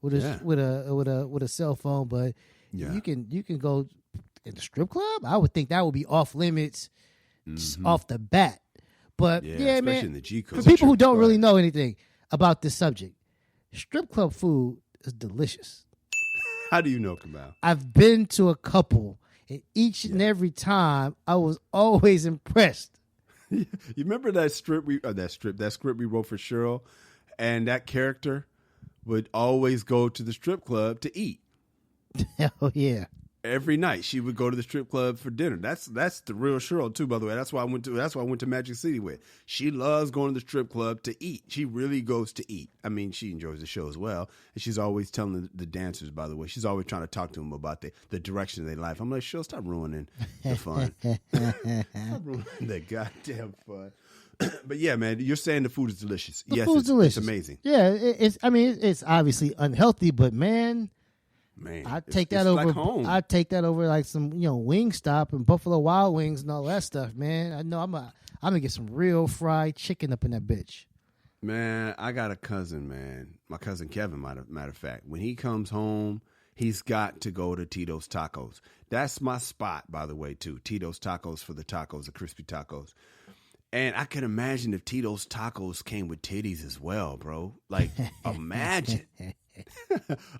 with a cell phone, but you can go in the strip club. I would think that would be off limits off the bat. But yeah, man, in the G for people who don't really know anything about this subject, strip club food is delicious. How do you know, Kamal? I've been to a couple, and each and every time I was always impressed. You remember that script we wrote for Cheryl, and that character would always go to the strip club to eat. Hell yeah! Every night she would go to the strip club for dinner. That's the real Cheryl too, by the way. That's why I went to Magic City with. She loves going to the strip club to eat. She really goes to eat. I mean, she enjoys the show as well, and she's always telling the dancers. By the way, she's always trying to talk to them about the direction of their life. I'm like, Cheryl, stop ruining the fun. Stop ruining the goddamn fun. But yeah, man, you're saying the food is delicious. The food's delicious. It's amazing. Yeah, it's obviously unhealthy, but man, I'd take that over. Like home. I'd take that over like some Wingstop and Buffalo Wild Wings and all that stuff, man. I know I'm gonna get some real fried chicken up in that bitch. Man, I got a cousin, man. My cousin Kevin, matter of fact. When he comes home, he's got to go to Tito's Tacos. That's my spot, by the way, too. Tito's Tacos for the tacos, the crispy tacos. And I can imagine if Tito's Tacos came with titties as well, bro. Like, imagine.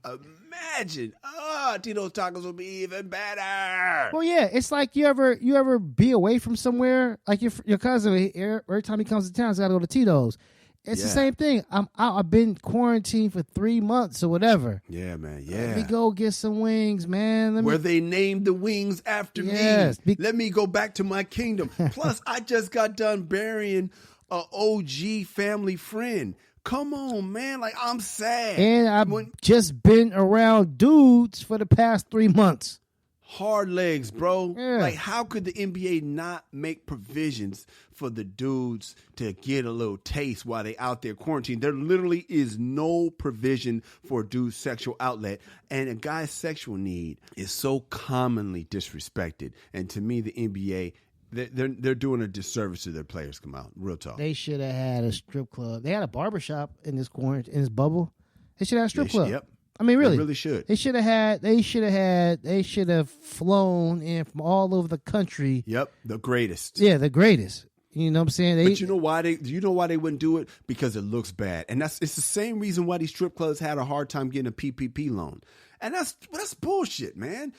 Imagine. Oh, Tito's Tacos would be even better. Well, yeah, it's like you ever be away from somewhere, like your cousin, every time he comes to town, he's got to go to Tito's. It's the same thing. I've been quarantined for 3 months or whatever. Yeah, man. Yeah. Let me go get some wings, man. Where they named the wings after me. Let me go back to my kingdom. Plus, I just got done burying a OG family friend. Come on, man. Like, I'm sad. And I've just been around dudes for the past 3 months. Hard legs, bro. Yeah. Like, how could the NBA not make provisions for the dudes to get a little taste while they out there quarantined? There literally is no provision for a dude's sexual outlet. And a guy's sexual need is so commonly disrespected. And to me, the NBA, they're doing a disservice to their players. Come out, real talk. They should have had a strip club. They had a barbershop in this quarantine, in this bubble. They should have a strip club. Yep. I mean, really, they really should. They should have flown in from all over the country. Yep, the greatest. Yeah, the greatest. You know what I'm saying? But you know why they wouldn't do it? Because it looks bad, and it's the same reason why these strip clubs had a hard time getting a PPP loan. And that's bullshit, man.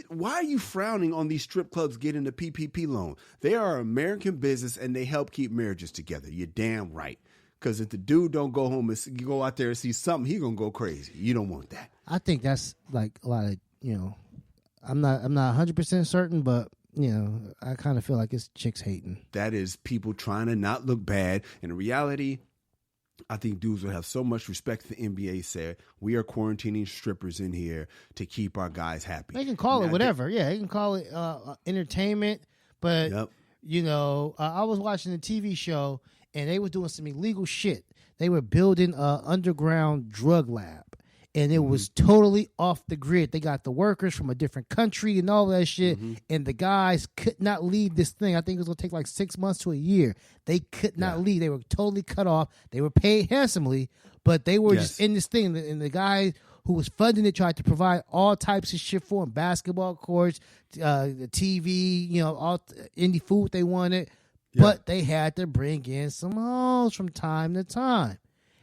Why are you frowning on these strip clubs getting a PPP loan? They are an American business, and they help keep marriages together. You're damn right. Because if the dude don't go home and you go out there and see something, he gonna go crazy. You don't want that. I think that's like a lot of, I'm not 100% certain, but I kind of feel like it's chicks hating. That is people trying to not look bad. In reality, I think dudes will have so much respect for the NBA. Said we are quarantining strippers in here to keep our guys happy. They can call it whatever. Yeah, they can call it entertainment. But I was watching a TV show. And they were doing some illegal shit. They were building an underground drug lab. And it was totally off the grid. They got the workers from a different country and all that shit. Mm-hmm. And the guys could not leave this thing. I think it was going to take like 6 months to a year. They could not leave. They were totally cut off. They were paid handsomely. But they were just in this thing. And the guy who was funding it tried to provide all types of shit for them. Basketball courts, the TV, all indie food they wanted. But they had to bring in some hoes from time to time.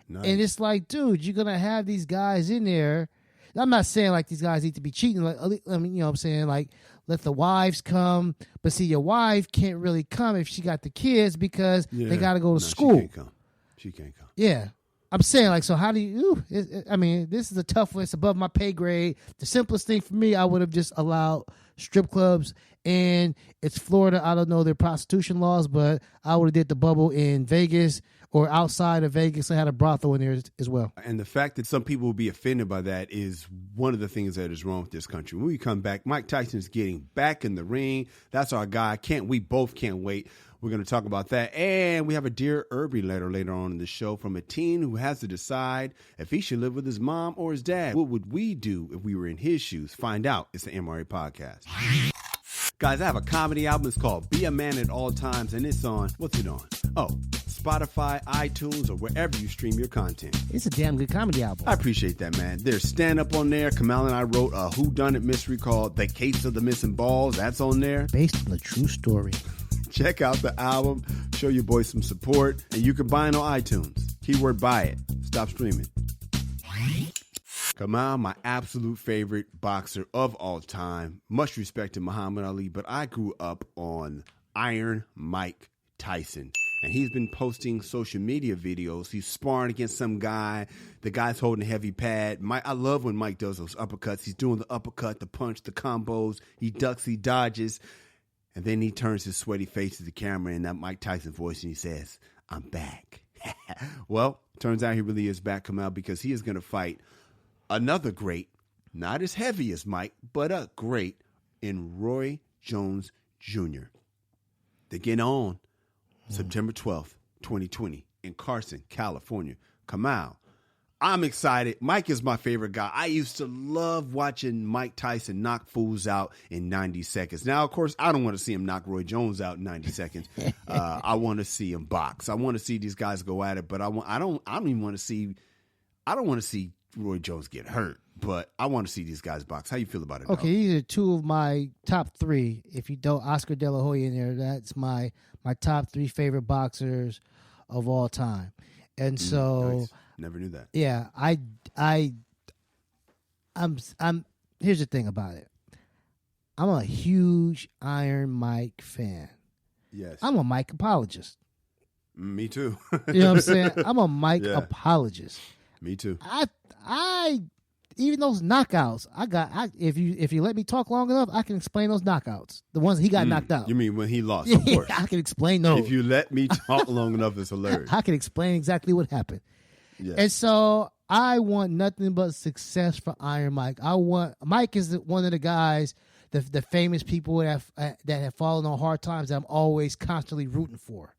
Nice. And it's like, dude, you're going to have these guys in there. I'm not saying like these guys need to be cheating. Like, I mean, what I'm saying? Like, let the wives come. But see, your wife can't really come if she got the kids because they got to go to school. She can't come. Yeah. I'm saying, like, so how do you, I mean, this is a tough one. It's above my pay grade. The simplest thing for me, I would have just allowed strip clubs, and it's Florida. I don't know their prostitution laws, but I would have did the bubble in Vegas or outside of Vegas. I had a brothel in there as well. And the fact that some people will be offended by that is one of the things that is wrong with this country. When we come back, Mike Tyson is getting back in the ring. That's our guy. We both can't wait. We're going to talk about that. And we have a Dear Irby letter later on in the show from a teen who has to decide if he should live with his mom or his dad. What would we do if we were in his shoes? Find out. It's the MRA Podcast. Guys, I have a comedy album. It's called Be a Man at All Times, and it's on, what's it on? Oh, Spotify, iTunes, or wherever you stream your content. It's a damn good comedy album. I appreciate that, man. There's stand-up on there. Kamal and I wrote a whodunit mystery called The Case of the Missing Balls. That's on there. Based on a true story. Check out the album. Show your boy some support. And you can buy it on iTunes. Keyword buy it. Stop streaming. Kamal, my absolute favorite boxer of all time. Much respect to Muhammad Ali, but I grew up on Iron Mike Tyson. And he's been posting social media videos. He's sparring against some guy. The guy's holding a heavy pad. I love when Mike does those uppercuts. He's doing the uppercut, the punch, the combos. He ducks, he dodges. And then he turns his sweaty face to the camera in that Mike Tyson voice and he says, I'm back. Well, turns out he really is back, Kamal, because he is going to fight another great, not as heavy as Mike, but a great in Roy Jones Jr. They get on September 12th, 2020 in Carson, California. Kamal, I'm excited. Mike is my favorite guy. I used to love watching Mike Tyson knock fools out in 90 seconds. Now, of course, I don't want to see him knock Roy Jones out in 90 seconds. I want to see him box. I want to see these guys go at it, but I don't want to see Roy Jones get hurt. but I want to see these guys box. How you feel about it? Okay, these are two of my top three. If you don't Oscar De La Hoya in there, that's my top three favorite boxers of all time. And so, nice. Never knew that. Yeah, I'm. Here's the thing about it. I'm a huge Iron Mike fan. Yes, I'm a Mike apologist. Me too. You know what I'm saying? I'm a Mike apologist. Me too. I even those knockouts, if you let me talk long enough, I can explain those knockouts. The ones he got knocked out. You mean when he lost? Of course. I can explain those. If you let me talk long enough, it's hilarious. I can explain exactly what happened. Yes. And so I want nothing but success for Iron Mike. Mike is one of the guys, the famous people that have fallen on hard times that I'm always constantly rooting for.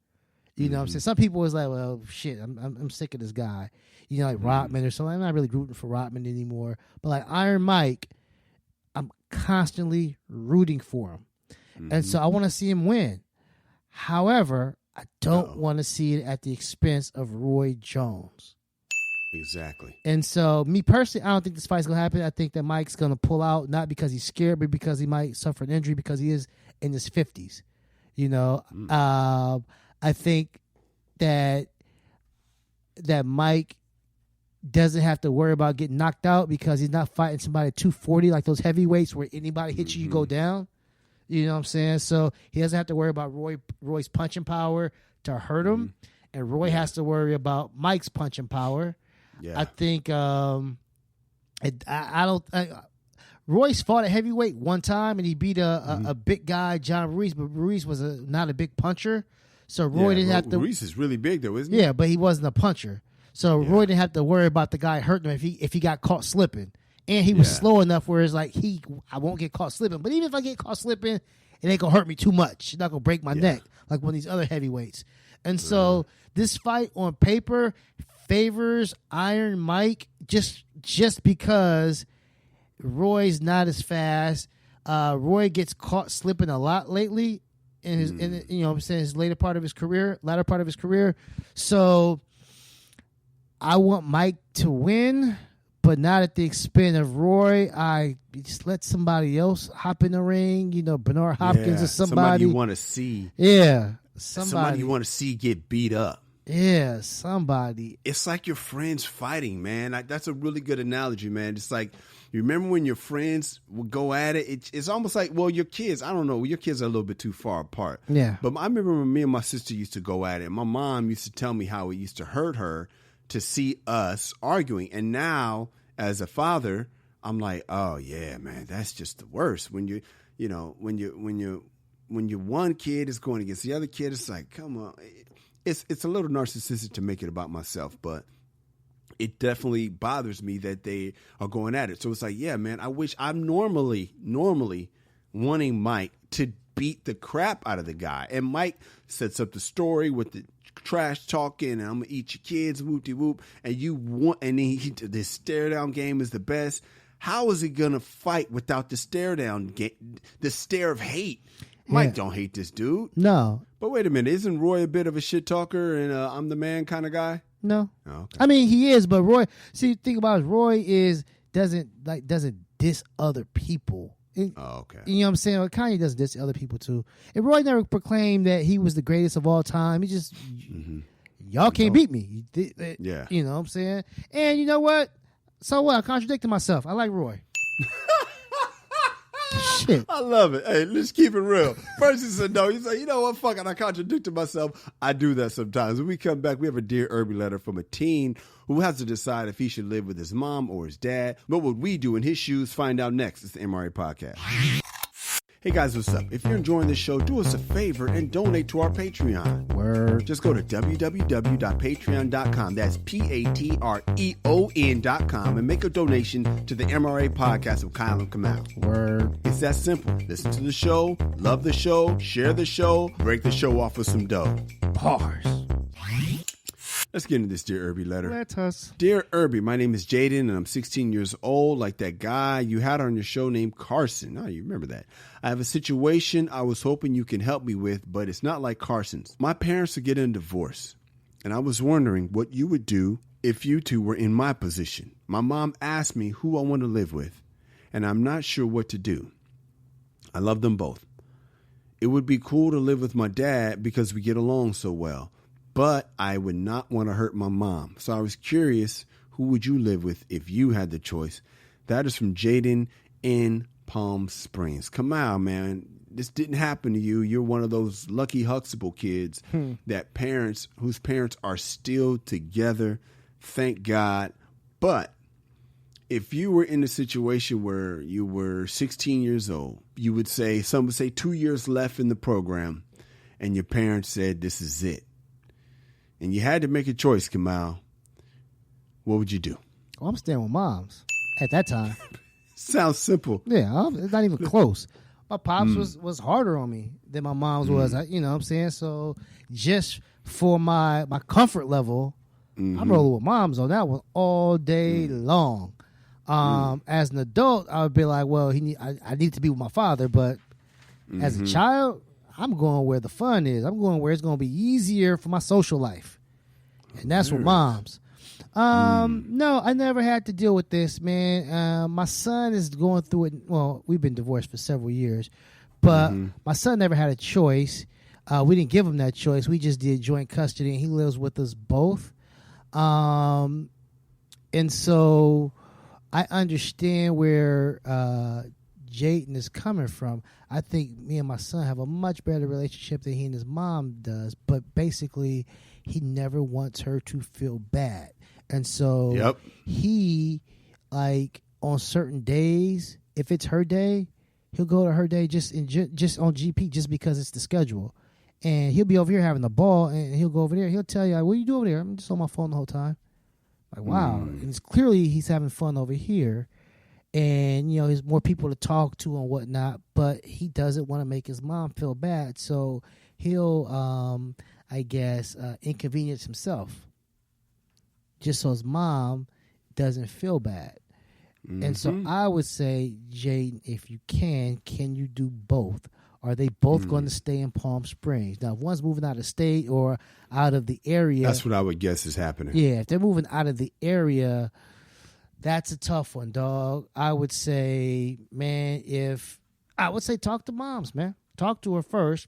You know what I'm saying? Some people is like, well, shit, I'm sick of this guy. You know, like Rodman or something. I'm not really rooting for Rodman anymore. But like Iron Mike, I'm constantly rooting for him. And so I want to see him win. However, I don't want to see it at the expense of Roy Jones. Exactly. And so, me personally, I don't think this fight's going to happen. I think that Mike's going to pull out, not because he's scared, but because he might suffer an injury because he is in his 50s. You know, I think that Mike doesn't have to worry about getting knocked out because he's not fighting somebody at 240 like those heavyweights where anybody hits you, you go down. You know what I'm saying? So he doesn't have to worry about Roy's punching power to hurt him, and Roy has to worry about Mike's punching power. Yeah. I think Royce fought at heavyweight one time and he beat a big guy, John Ruiz, but Ruiz was not a big puncher. So Roy didn't have to. Ruiz is really big though, isn't he? Yeah, but he wasn't a puncher. So Roy didn't have to worry about the guy hurting him if he got caught slipping. And he was slow enough where it's like I won't get caught slipping. But even if I get caught slipping, it ain't gonna hurt me too much. It's not gonna break my neck like one of these other heavyweights. And so this fight on paper favors Iron Mike just because Roy's not as fast. Roy gets caught slipping a lot lately in his you know what I'm saying, his latter part of his career. So I want Mike to win, but not at the expense of Roy. I just let somebody else hop in the ring, you know, Bernard Hopkins or somebody. Somebody you want to see. Yeah. Somebody you want to see get beat up. Yeah, somebody. It's like your friends fighting, man. That's a really good analogy, man. It's like, you remember when your friends would go at it? It's almost like, well, your kids, I don't know, your kids are a little bit too far apart. Yeah. But I remember when me and my sister used to go at it. My mom used to tell me how it used to hurt her to see us arguing. And now, as a father, I'm like, oh, yeah, man, that's just the worst. When your one kid is going against the other kid, it's like, come on. It's a little narcissistic to make it about myself, but it definitely bothers me that they are going at it. So it's like, yeah, man, I wish I'm normally wanting Mike to beat the crap out of the guy. And Mike sets up the story with the trash talking and I'm going to eat your kids, whoop-de-whoop. And this stare down game is the best. How is he going to fight without the stare down game, the stare of hate? Mike don't hate this dude. No. But wait a minute, isn't Roy a bit of a shit talker and I'm the man kind of guy? No. Oh, okay. I mean, he is, but Roy, see, the thing about it, Roy doesn't diss other people. Okay. You know what I'm saying? Well, Kanye does diss other people too. And Roy never proclaimed that he was the greatest of all time. He just, y'all can't beat me. Yeah. You know what I'm saying? And you know what? So what? I contradicted myself. I like Roy. Shit. I love it. Hey, let's keep it real. First he said no. He said, you know what? Fuck it. I contradicted myself. I do that sometimes. When we come back, we have a Dear Irby letter from a teen who has to decide if he should live with his mom or his dad. What would we do in his shoes? Find out next. It's the MRA Podcast. Hey guys, what's up? If you're enjoying this show, do us a favor and donate to our Patreon. Word. Just go to www.patreon.com. That's Patreon.com and make a donation to the MRA Podcast with Kyle and Kamal. Word. It's that simple. Listen to the show, love the show, share the show, break the show off with some dough. Bars. Let's get into this Dear Irby letter. Let us. Dear Irby, my name is Jaden and I'm 16 years old, like that guy you had on your show named Carson. Oh, you remember that. I have a situation I was hoping you can help me with, but it's not like Carson's. My parents are getting a divorce, and I was wondering what you would do if you two were in my position. My mom asked me who I want to live with, and I'm not sure what to do. I love them both. It would be cool to live with my dad because we get along so well, but I would not want to hurt my mom. So I was curious, who would you live with if you had the choice? That is from Jaden in Palm Springs. Come on, man. This didn't happen to you. You're one of those lucky Huxtable kids whose parents are still together. Thank God. But if you were in a situation where you were 16 years old, some would say 2 years left in the program, and your parents said, this is it. And you had to make a choice, Kamal. What would you do? Oh, I'm staying with moms at that time. Sounds simple. Yeah, it's not even close. My pops was harder on me than my mom's was. You know what I'm saying? So just for my comfort level, I'm rolling with moms on that one all day long. As an adult, I would be like, well, I need to be with my father, but as a child, I'm going where the fun is. I'm going where it's going to be easier for my social life. And that's with moms. No, I never had to deal with this, man. My son is going through it. Well, we've been divorced for several years, but my son never had a choice. We didn't give him that choice. We just did joint custody, and he lives with us both. And so I understand where Jayden is coming from. I think me and my son have a much better relationship than he and his mom does, but basically he never wants her to feel bad. And so he, like, on certain days, if it's her day, he'll go to her day just on GP just because it's the schedule. And he'll be over here having the ball, and he'll go over there. He'll tell you, like, what are you doing over there? I'm just on my phone the whole time. Like, wow. And it's clearly he's having fun over here. And, you know, there's more people to talk to and whatnot, but he doesn't want to make his mom feel bad. So he'll, inconvenience himself just so his mom doesn't feel bad. And so I would say, Jayden, if you can you do both? Are they both going to stay in Palm Springs? Now, if one's moving out of state or out of the area. That's what I would guess is happening. Yeah, if they're moving out of the area, that's a tough one, dog. I would say, man, talk to moms, man. Talk to her first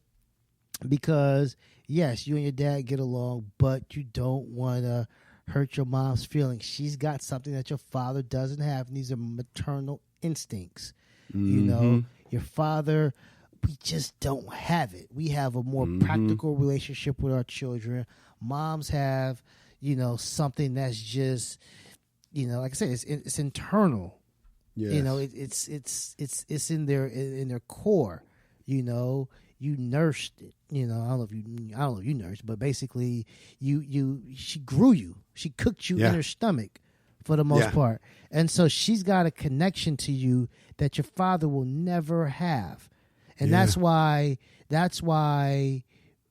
because, yes, you and your dad get along, but you don't want to hurt your mom's feelings. She's got something that your father doesn't have, and these are maternal instincts. You know, your father, we just don't have it. We have a more practical relationship with our children. Moms have, you know, something that's just, you know, like I said, it's internal. Yes. You know, it's in their core. You know, you nursed it. You know, I don't know if you nursed, but basically, she grew you. She cooked you in her stomach, for the most part, and so she's got a connection to you that your father will never have, and that's why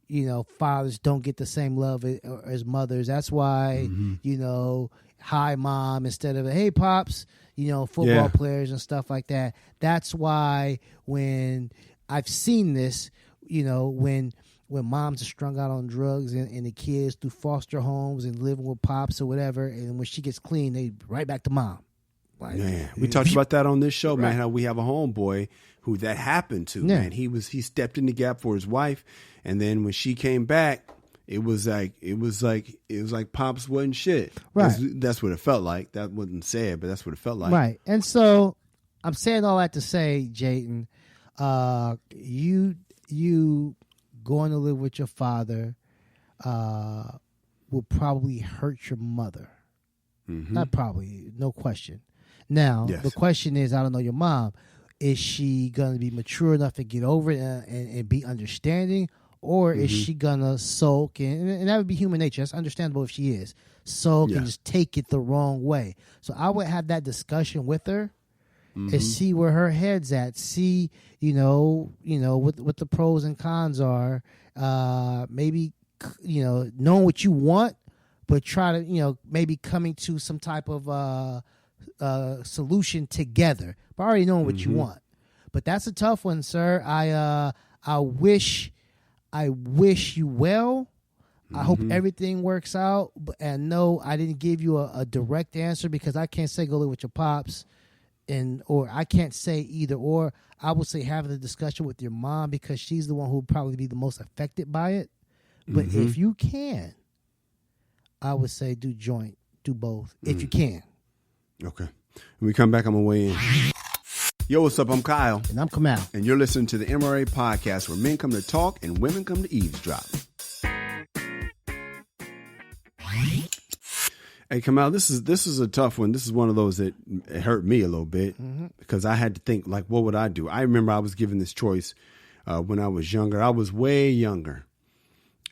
you know, fathers don't get the same love as mothers. That's why you know, hi mom instead of hey pops. You know, football players and stuff like that. That's why when I've seen this, you know, when moms are strung out on drugs and the kids through foster homes and living with pops or whatever, and when she gets clean, they right back to mom. Like, man, we talked about that on this show, man. How we have a homeboy who that happened to. Man, he stepped in the gap for his wife, and then when she came back, it was like pops wasn't shit. Right, that's what it felt like. That wasn't said, but that's what it felt like. Right, and so I'm saying all that to say, Jayden, you going to live with your father will probably hurt your mother. Not probably, no question. Now, the question is, I don't know your mom. Is she going to be mature enough to get over it and be understanding? Or is she going to sulk? And that would be human nature. That's understandable if she is. Sulk and just take it the wrong way. So I would have that discussion with her and see where her head's at. See, you know, what the pros and cons are. Maybe, you know, knowing what you want, but try to, you know, maybe coming to some type of solution together. But already knowing what you want. But that's a tough one, sir. I wish you well. I hope everything works out. And no, I didn't give you a direct answer because I can't say go live with your pops, or I can't say either or. I would say having a discussion with your mom because she's the one who would probably be the most affected by it. But if you can, I would say do joint, do both if you can. Okay. When we come back, I'm going to weigh in. Yo, what's up? I'm Kyle. And I'm Kamal. And you're listening to the MRA podcast where men come to talk and women come to eavesdrop. Hey, Kamal, this is a tough one. This is one of those that it hurt me a little bit because I had to think, like, what would I do? I remember I was given this choice when I was younger. I was way younger.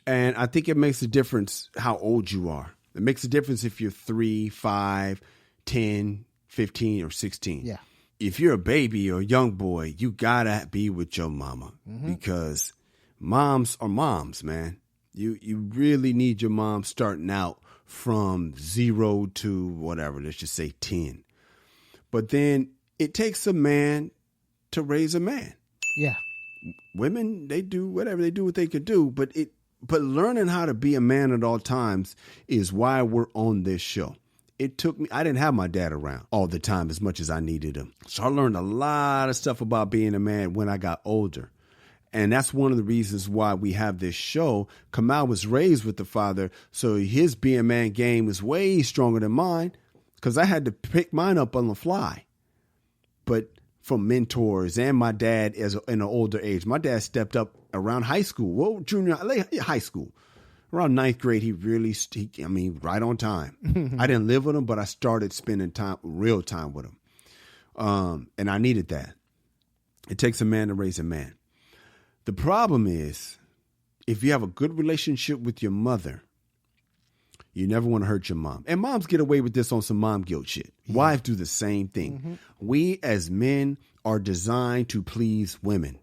And I think it makes a difference how old you are. It makes a difference if you're 3, 5, 10, 15, or 16. Yeah. If you're a baby or a young boy, you got to be with your mama because moms are moms, man. You really need your mom starting out from 0 to whatever, let's just say 10. But then it takes a man to raise a man. Yeah. Women, they do whatever they do what they could do, but learning how to be a man at all times is why we're on this show. It took me, I didn't have my dad around all the time as much as I needed him. So I learned a lot of stuff about being a man when I got older. And that's one of the reasons why we have this show. Kamal was raised with the father, so his being a man game is way stronger than mine because I had to pick mine up on the fly. But from mentors and my dad in an older age, my dad stepped up around high school, high school. Around 9th grade, he really, right on time. I didn't live with him, but I started spending real time with him. And I needed that. It takes a man to raise a man. The problem is, if you have a good relationship with your mother, you never want to hurt your mom. And moms get away with this on some mom guilt shit. Yeah. Wives do the same thing. We as men are designed to please women.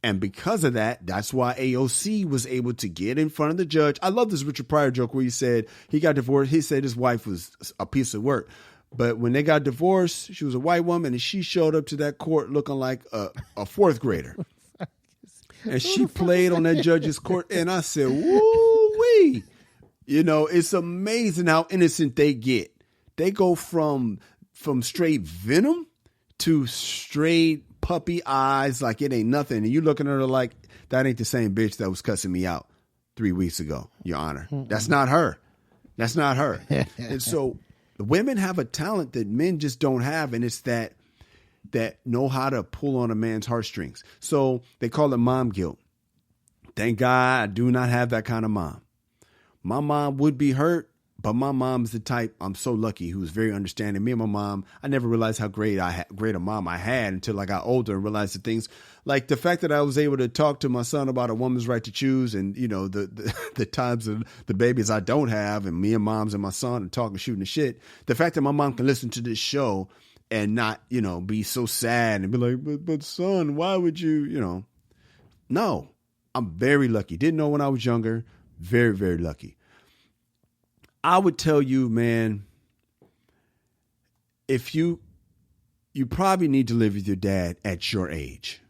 And because of that, that's why AOC was able to get in front of the judge. I love this Richard Pryor joke where he said he got divorced. He said his wife was a piece of work. But when they got divorced, she was a white woman and she showed up to that court looking like a fourth grader. And she played on that judge's court. And I said, woo-wee. You know, it's amazing how innocent they get. They go from straight venom to straight puppy eyes like it ain't nothing. And you looking at her like, that ain't the same bitch that was cussing me out 3 weeks ago, Your Honor. That's not her. That's not her. And so women have a talent that men just don't have. And it's that know how to pull on a man's heartstrings. So they call it mom guilt. Thank God I do not have that kind of mom. My mom would be hurt, but my mom's the type, I'm so lucky, who's very understanding. Me and my mom, I never realized how great a mom I had until I got older and realized the things like the fact that I was able to talk to my son about a woman's right to choose and, you know, the times of the babies I don't have and me and moms and my son and talking, shooting the shit. The fact that my mom can listen to this show and not, you know, be so sad and be like, but son, why would you, you know? No, I'm very lucky. Didn't know when I was younger. Very, very lucky. I would tell you, man, if you probably need to live with your dad at your age.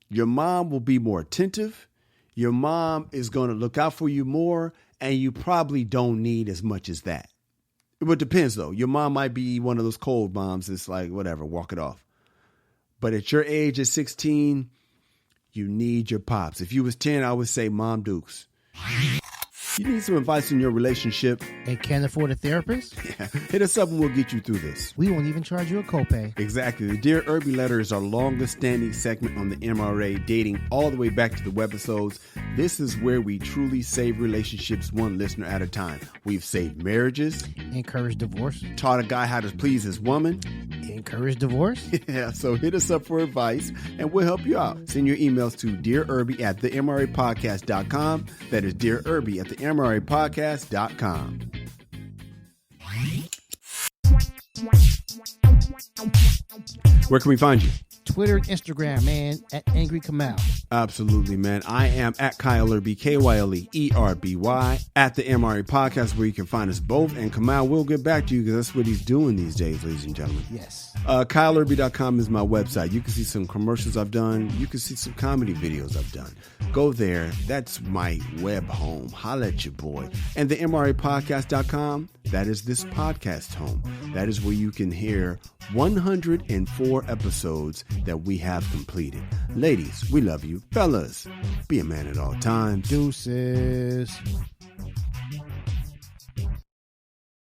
Your mom will be more attentive. Your mom is going to look out for you more, and you probably don't need as much as that. It depends, though. Your mom might be one of those cold moms that's like, whatever, walk it off. But at your age, at 16, you need your pops. If you was 10, I would say Mom Dukes. You need some advice in your relationship and can't afford a therapist? Yeah. Hit us up and we'll get you through this. We won't even charge you a copay. Exactly. The Dear Irby letter is our longest standing segment on the MRA, dating all the way back to the webisodes. This is where we truly save relationships one listener at a time. We've saved marriages. Encouraged divorce. Taught a guy how to please his woman. Encouraged divorce. Yeah, so hit us up for advice and we'll help you out. Send your emails to dearirby@themrapodcast.com. That is dearirby@themrapodcast.com. Where can we find you? Twitter and Instagram, man, at Angry Kamal. Absolutely, man. I am at Kylerby, KYLEERBY, at the MRE Podcast, where you can find us both. And Kamal will get back to you because that's what he's doing these days, ladies and gentlemen. Yes. KylerB.com is my website. You can see some commercials I've done. You can see some comedy videos I've done. Go there. That's my web home. Holla at your boy. And the MREPodcast.com, that is this podcast home. That is where you can hear 104 episodes that we have completed. Ladies, we love you. Fellas, be a man at all times. Deuces.